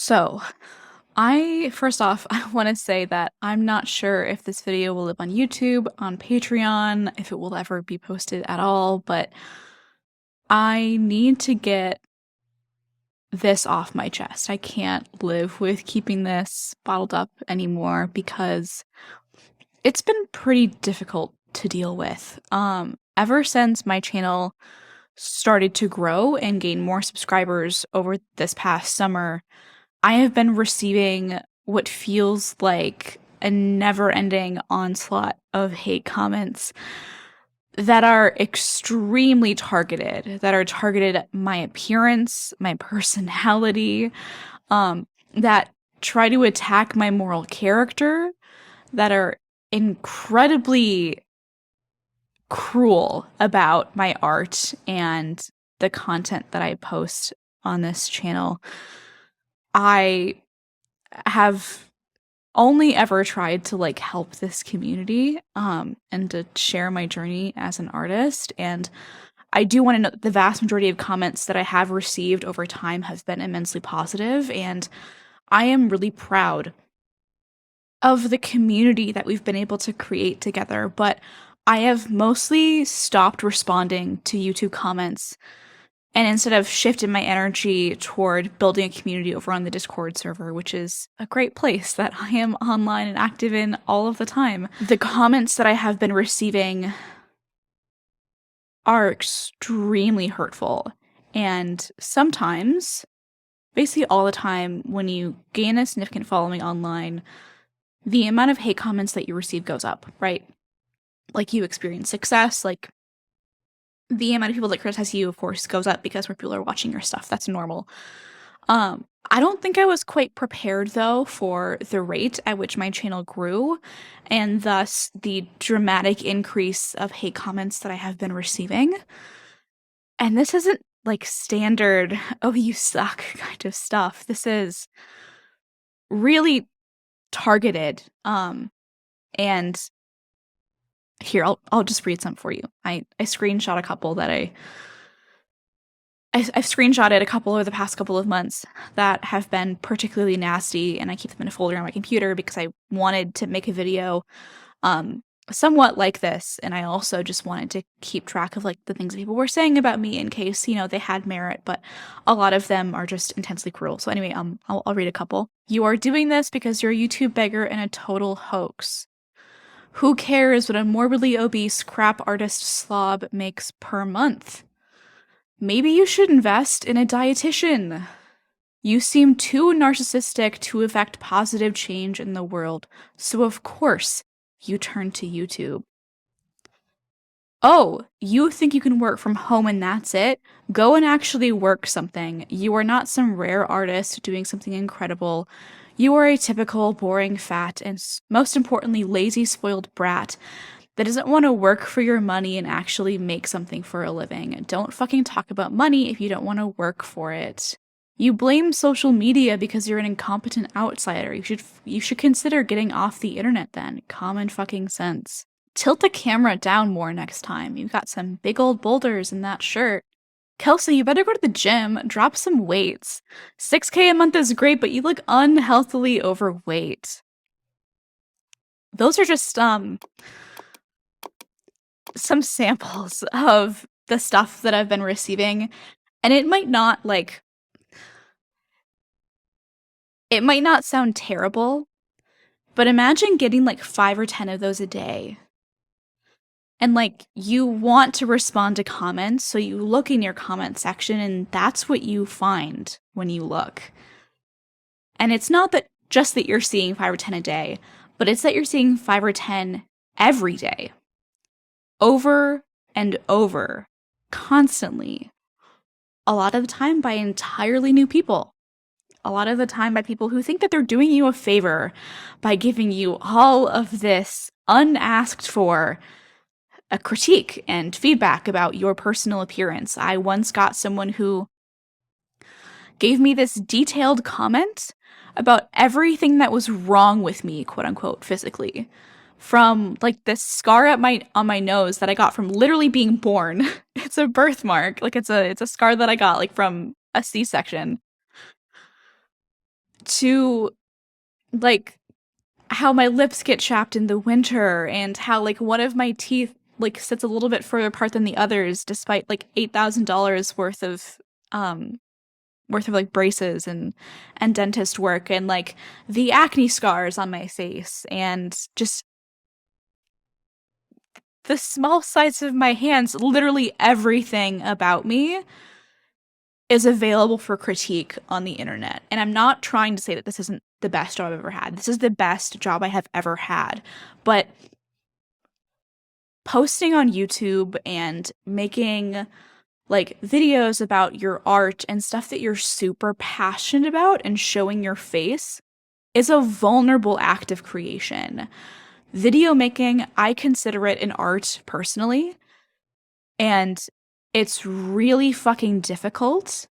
So, first off, I want to say that I'm not sure if this video will live on YouTube, on Patreon, if it will ever be posted at all, but I need to get this off my chest. I can't live with keeping this bottled up anymore because it's been pretty difficult to deal with. Ever since my channel started to grow and gain more subscribers over this past summer, I have been receiving what feels like a never-ending onslaught of hate comments that are extremely targeted, that are targeted at my appearance, my personality, that try to attack my moral character, that are incredibly cruel about my art and the content that I post on this channel. I have only ever tried to help this community and to share my journey as an artist, and I do want to note that the vast majority of comments that I have received over time have been immensely positive, and I am really proud of the community that we've been able to create together. But I have mostly stopped responding to YouTube comments and instead of shifted my energy toward building a community over on the Discord server, which is a great place that I am online and active in all of the time. The comments that I have been receiving are extremely hurtful. And sometimes, basically all the time, when you gain a significant following online, the amount of hate comments that you receive goes up, right? Like you experience success, like the amount of people that criticize you, of course, goes up because more people are watching your stuff. That's normal. I don't think I was quite prepared, though, for the rate at which my channel grew, and thus the dramatic increase of hate comments that I have been receiving. And this isn't like standard, oh, you suck kind of stuff. This is really targeted. And here, I'll just read some for you. I screenshot a couple that I've screenshotted a couple over the past couple of months that have been particularly nasty, and I keep them in a folder on my computer because I wanted to make a video somewhat like this, and I also just wanted to keep track of the things that people were saying about me in case, they had merit, but a lot of them are just intensely cruel. So anyway, I'll read a couple. You are doing this because you're a YouTube beggar and a total hoax. Who cares what a morbidly obese crap artist slob makes per month? Maybe you should invest in a dietitian. You seem too narcissistic to effect positive change in the world, so of course you turn to YouTube. Oh, you think you can work from home and that's it? Go and actually work something. You are not some rare artist doing something incredible. You are a typical, boring, fat, and most importantly, lazy, spoiled brat that doesn't want to work for your money and actually make something for a living. Don't fucking talk about money if you don't want to work for it. You blame social media because you're an incompetent outsider. You should consider getting off the internet then. Common fucking sense. Tilt the camera down more next time. You've got some big old boulders in that shirt. Kelsey, you better go to the gym, drop some weights. 6K a month is great, but you look unhealthily overweight. Those are just, some samples of the stuff that I've been receiving, and it might not, it might not sound terrible, but imagine getting 5 or 10 of those a day. And you want to respond to comments, so you look in your comment section and that's what you find when you look. And it's not that just that you're seeing 5 or 10 a day, but it's that you're seeing 5 or 10 every day. Over and over, constantly. A lot of the time by entirely new people. A lot of the time by people who think that they're doing you a favor by giving you all of this unasked for a critique and feedback about your personal appearance. I once got someone who gave me this detailed comment about everything that was wrong with me, quote unquote, physically. From this scar on my nose that I got from literally being born. It's a birthmark. It's a scar that I got from a C-section. to like how my lips get chapped in the winter and how like one of my teeth like sits a little bit further apart than the others despite like $8,000 worth of like braces and dentist work, and like the acne scars on my face and just the small size of my hands. Literally everything about me is available for critique on the internet. And I'm not trying to say that this isn't the best job I've ever had. This is the best job I have ever had. But posting on YouTube and making like videos about your art and stuff that you're super passionate about and showing your face is a vulnerable act of creation. Video making, I consider it an art personally, and it's really fucking difficult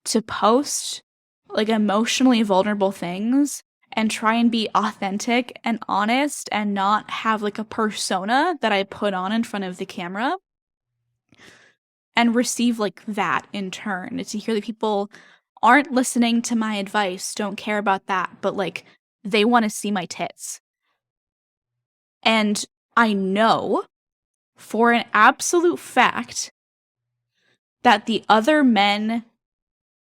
to post like emotionally vulnerable things and try and be authentic and honest and not have like a persona that I put on in front of the camera and receive like that in turn. To hear that people aren't listening to my advice, don't care about that, but like they want to see my tits. And I know for an absolute fact that the other men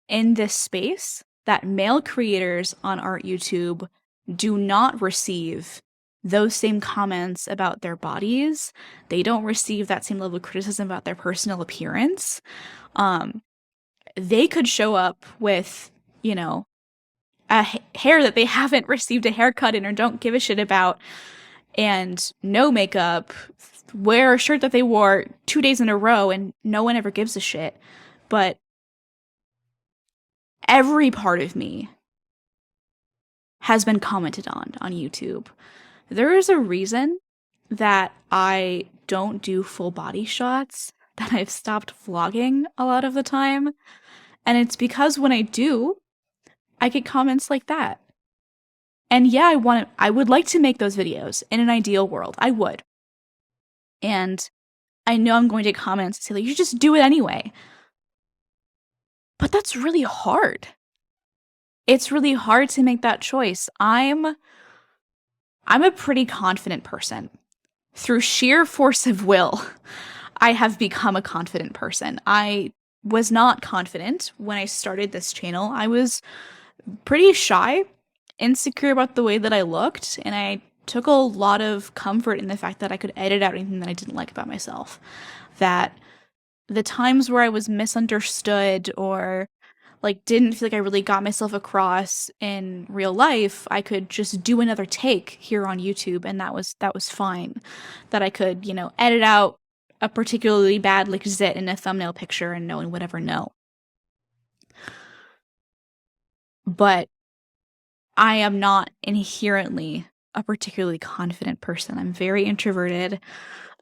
in this space, that male creators on art YouTube do not receive those same comments about their bodies. They don't receive that same level of criticism about their personal appearance. They could show up with, you know, a hair that they haven't received a haircut in or don't give a shit about, and no makeup, wear a shirt that they wore 2 days in a row, and no one ever gives a shit. But every part of me has been commented on YouTube. There is a reason that I don't do full body shots, that I've stopped vlogging a lot of the time. And it's because when I do, I get comments like that. And yeah, I would like to make those videos in an ideal world. I would. And I know I'm going to get comments that say, like, you should just do it anyway. But that's really hard. It's really hard to make that choice. I'm a pretty confident person. Through sheer force of will, I have become a confident person. I was not confident when I started this channel. I was pretty shy, insecure about the way that I looked, and I took a lot of comfort in the fact that I could edit out anything that I didn't like about myself. That the times where I was misunderstood or like didn't feel like I really got myself across in real life, I could just do another take here on YouTube, and that was fine. That I could, you know, edit out a particularly bad like zit in a thumbnail picture and no one would ever know. But I am not inherently a particularly confident person. I'm very introverted.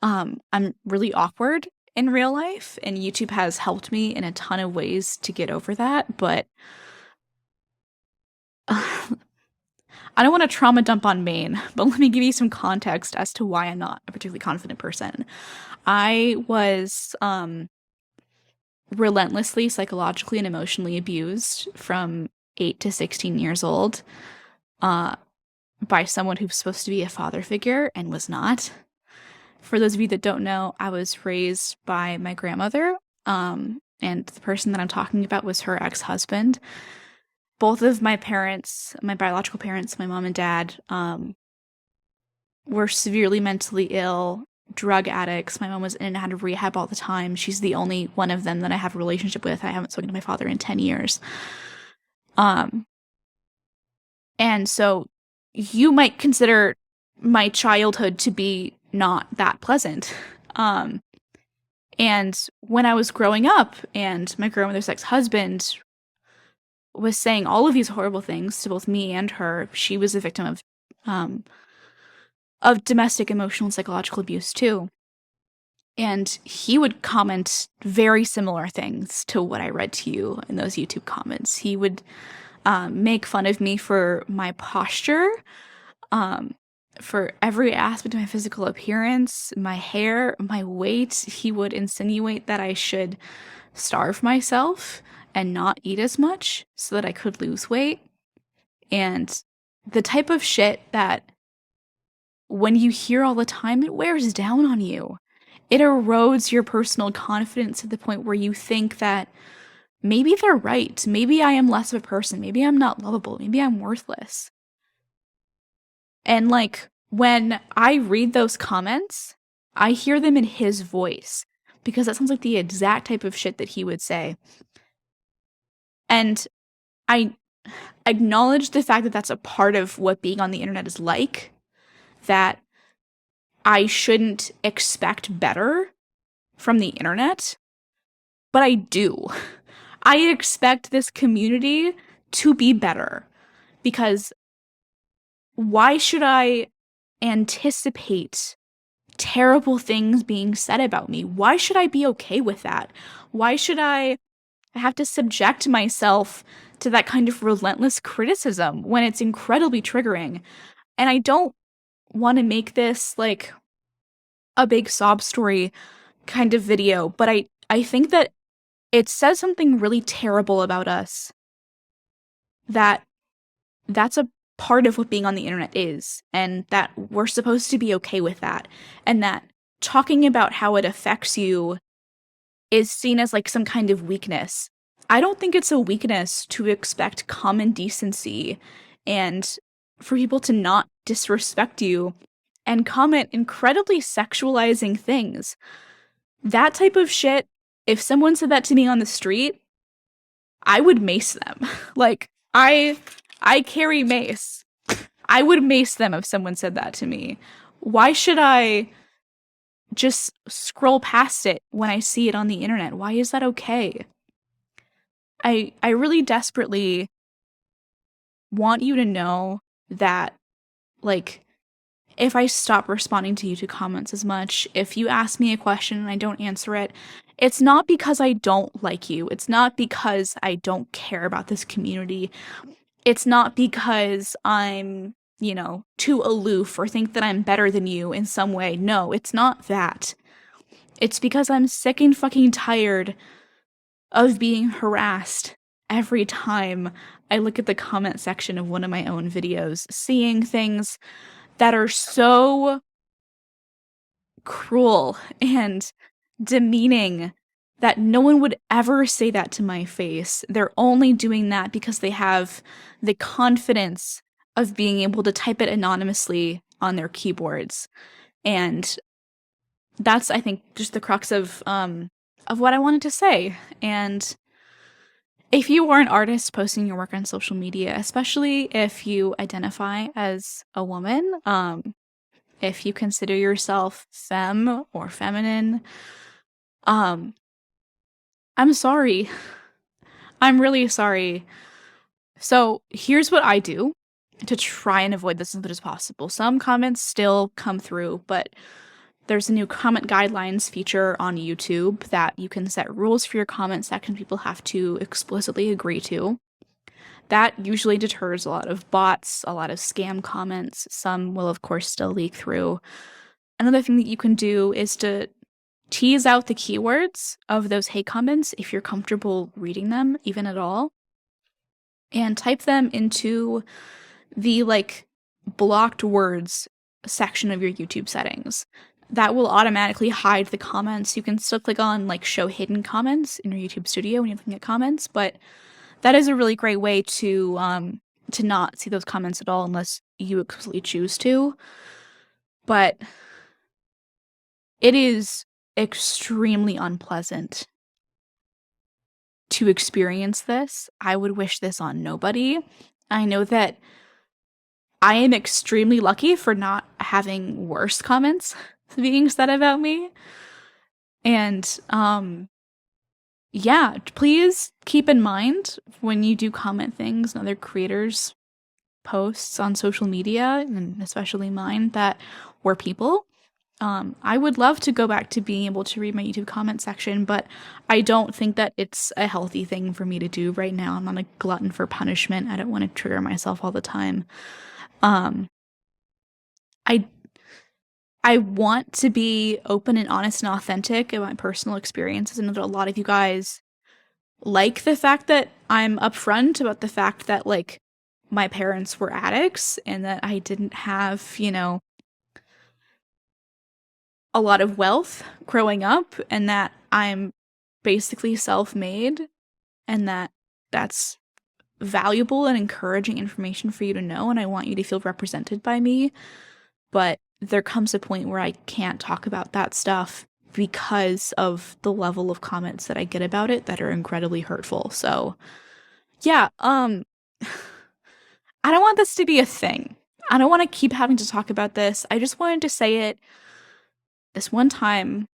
I'm really awkward in real life, and YouTube has helped me in a ton of ways to get over that, but I don't want to trauma dump on Maine, but let me give you some context as to why I'm not a particularly confident person. I was relentlessly psychologically and emotionally abused from 8 to 16 years old by someone who's supposed to be a father figure and was not. For those of you that don't know, I was raised by my grandmother, and the person that I'm talking about was her ex-husband. Both of my parents, my biological parents, my mom and dad, were severely mentally ill, drug addicts. My mom was in and out of rehab all the time. She's the only one of them that I have a relationship with. I haven't spoken to my father in 10 years. And so you might consider my childhood to be not that pleasant. And when I was growing up and my grandmother's ex-husband was saying all of these horrible things to both me and her, she was a victim of domestic emotional and psychological abuse too. And he would comment very similar things to what I read to you in those YouTube comments. He would make fun of me for my posture, for every aspect of my physical appearance, my hair, my weight. He would insinuate that I should starve myself and not eat as much so that I could lose weight. And the type of shit that when you hear all the time, it wears down on you. It erodes your personal confidence to the point where you think that maybe they're right. Maybe I am less of a person. Maybe I'm not lovable. Maybe I'm worthless. And like when I read those comments, I hear them in his voice because that sounds like the exact type of shit that he would say. And I acknowledge the fact that that's a part of what being on the internet is like, that I shouldn't expect better from the internet, but I do. I expect this community to be better because why should I anticipate terrible things being said about me? Why should I be okay with that? Why should I have to subject myself to that kind of relentless criticism when it's incredibly triggering? And I don't want to make this like a big sob story kind of video, but I think that it says something really terrible about us, that that's a part of what being on the internet is, and that we're supposed to be okay with that, and that talking about how it affects you is seen as like some kind of weakness. I don't think it's a weakness to expect common decency and for people to not disrespect you and comment incredibly sexualizing things. That type of shit, if someone said that to me on the street, I would mace them. Like, I carry mace. I would mace them if someone said that to me. Why should I just scroll past it when I see it on the internet? Why is that okay? I really desperately want you to know that, like, if I stop responding to YouTube comments as much, if you ask me a question and I don't answer it, it's not because I don't like you. It's not because I don't care about this community. It's not because I'm, too aloof or think that I'm better than you in some way. No, it's not that. It's because I'm sick and fucking tired of being harassed every time I look at the comment section of one of my own videos, seeing things that are so cruel and demeaning that no one would ever say that to my face. They're only doing that because they have the confidence of being able to type it anonymously on their keyboards. And that's, I think, just the crux of what I wanted to say. And if you are an artist posting your work on social media, especially if you identify as a woman, if you consider yourself femme or feminine, I'm sorry. I'm really sorry. So here's what I do to try and avoid this as much as possible. Some comments still come through, but there's a new comment guidelines feature on YouTube that you can set rules for your comment section people have to explicitly agree to. That usually deters a lot of bots, a lot of scam comments. Some will, of course, still leak through. Another thing that you can do is to tease out the keywords of those hate comments if you're comfortable reading them, even at all, and type them into the, blocked words section of your YouTube settings. That will automatically hide the comments. You can still click on, show hidden comments in your YouTube studio when you're looking at comments, but that is a really great way to not see those comments at all unless you explicitly choose to. But it is extremely unpleasant to experience this. I would wish this on nobody. I know that I am extremely lucky for not having worse comments being said about me. And yeah, please keep in mind when you do comment things on other creators' posts on social media, and especially mine, that we're people. I would love to go back to being able to read my YouTube comment section, but I don't think that it's a healthy thing for me to do right now. I'm not a glutton for punishment. I don't want to trigger myself all the time. I want to be open and honest and authentic in my personal experiences. I know that a lot of you guys like the fact that I'm upfront about the fact that, my parents were addicts and that I didn't have, a lot of wealth growing up and that I'm basically self-made and that that's valuable and encouraging information for you to know and I want you to feel represented by me. But there comes a point where I can't talk about that stuff because of the level of comments that I get about it that are incredibly hurtful. So, yeah, I don't want this to be a thing. I don't want to keep having to talk about this. I just wanted to say it this one time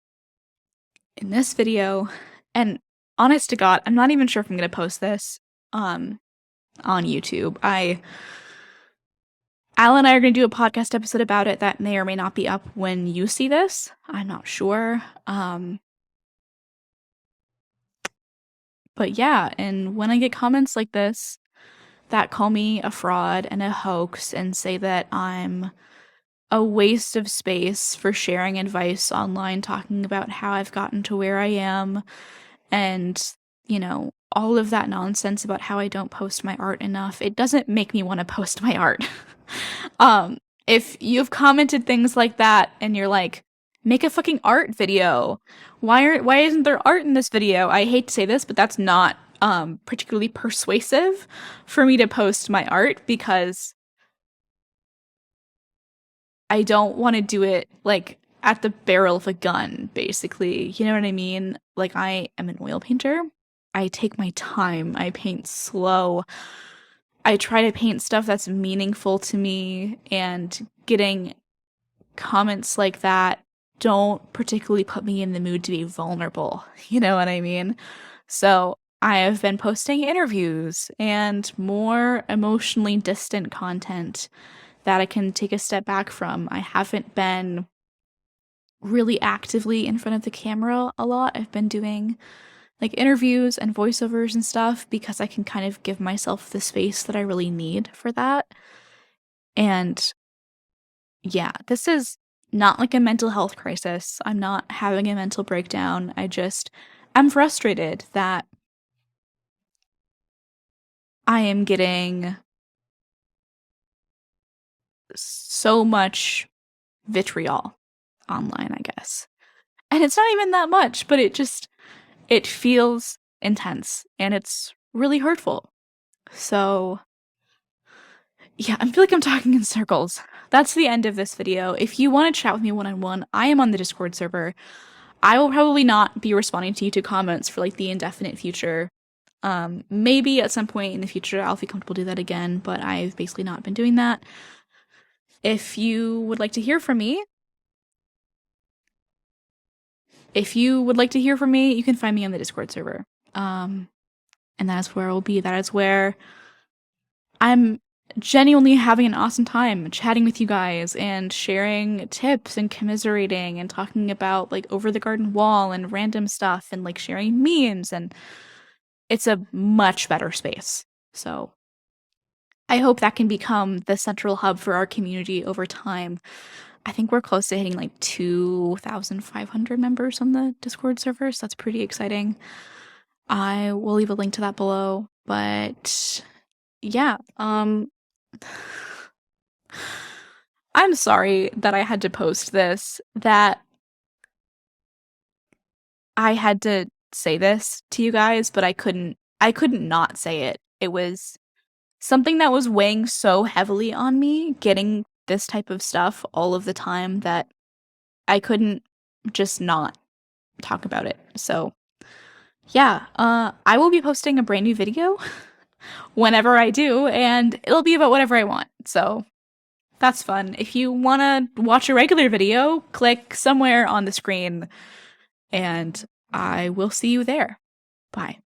in this video. And honest to God, I'm not even sure if I'm going to post this on YouTube. Al and I are going to do a podcast episode about it that may or may not be up when you see this. I'm not sure. But yeah, and when I get comments like this that call me a fraud and a hoax and say that I'm a waste of space for sharing advice online, talking about how I've gotten to where I am, and, all of that nonsense about how I don't post my art enough, it doesn't make me want to post my art. If you've commented things like that and you're like, make a fucking art video. Why isn't there art in this video? I hate to say this, but that's not particularly persuasive for me to post my art because I don't want to do it like at the barrel of a gun, basically. You know what I mean? Like, I am an oil painter. I take my time. I paint slow. I try to paint stuff that's meaningful to me, and getting comments like that don't particularly put me in the mood to be vulnerable. You know what I mean? So I have been posting interviews and more emotionally distant content that I can take a step back from. I haven't been really actively in front of the camera a lot. I've been doing like interviews and voiceovers and stuff because I can kind of give myself the space that I really need for that. And yeah, this is not like a mental health crisis. I'm not having a mental breakdown. I'm frustrated that I am getting so much vitriol online, I guess. And it's not even that much, but it feels intense and it's really hurtful. So yeah, I feel like I'm talking in circles. That's the end of this video. If you want to chat with me one-on-one, I am on the Discord server. I will probably not be responding to YouTube comments for like the indefinite future. Maybe at some point in the future I'll feel comfortable to do that again, but I've basically not been doing that. If you would like to hear from me, you can find me on the Discord server. And that is where I will be. That is where I'm genuinely having an awesome time chatting with you guys and sharing tips and commiserating and talking about like Over the Garden Wall and random stuff and like sharing memes, and it's a much better space. So I hope that can become the central hub for our community over time. I think we're close to hitting like 2,500 members on the Discord server, so that's pretty exciting. I will leave a link to that below, but yeah, I'm sorry that I had to post this, that I had to say this to you guys, but I couldn't not say it. It was something that was weighing so heavily on me, getting this type of stuff all of the time, that I couldn't just not talk about it. So yeah, I will be posting a brand new video whenever I do, and it'll be about whatever I want. So that's fun. If you want to watch a regular video, click somewhere on the screen, and I will see you there. Bye.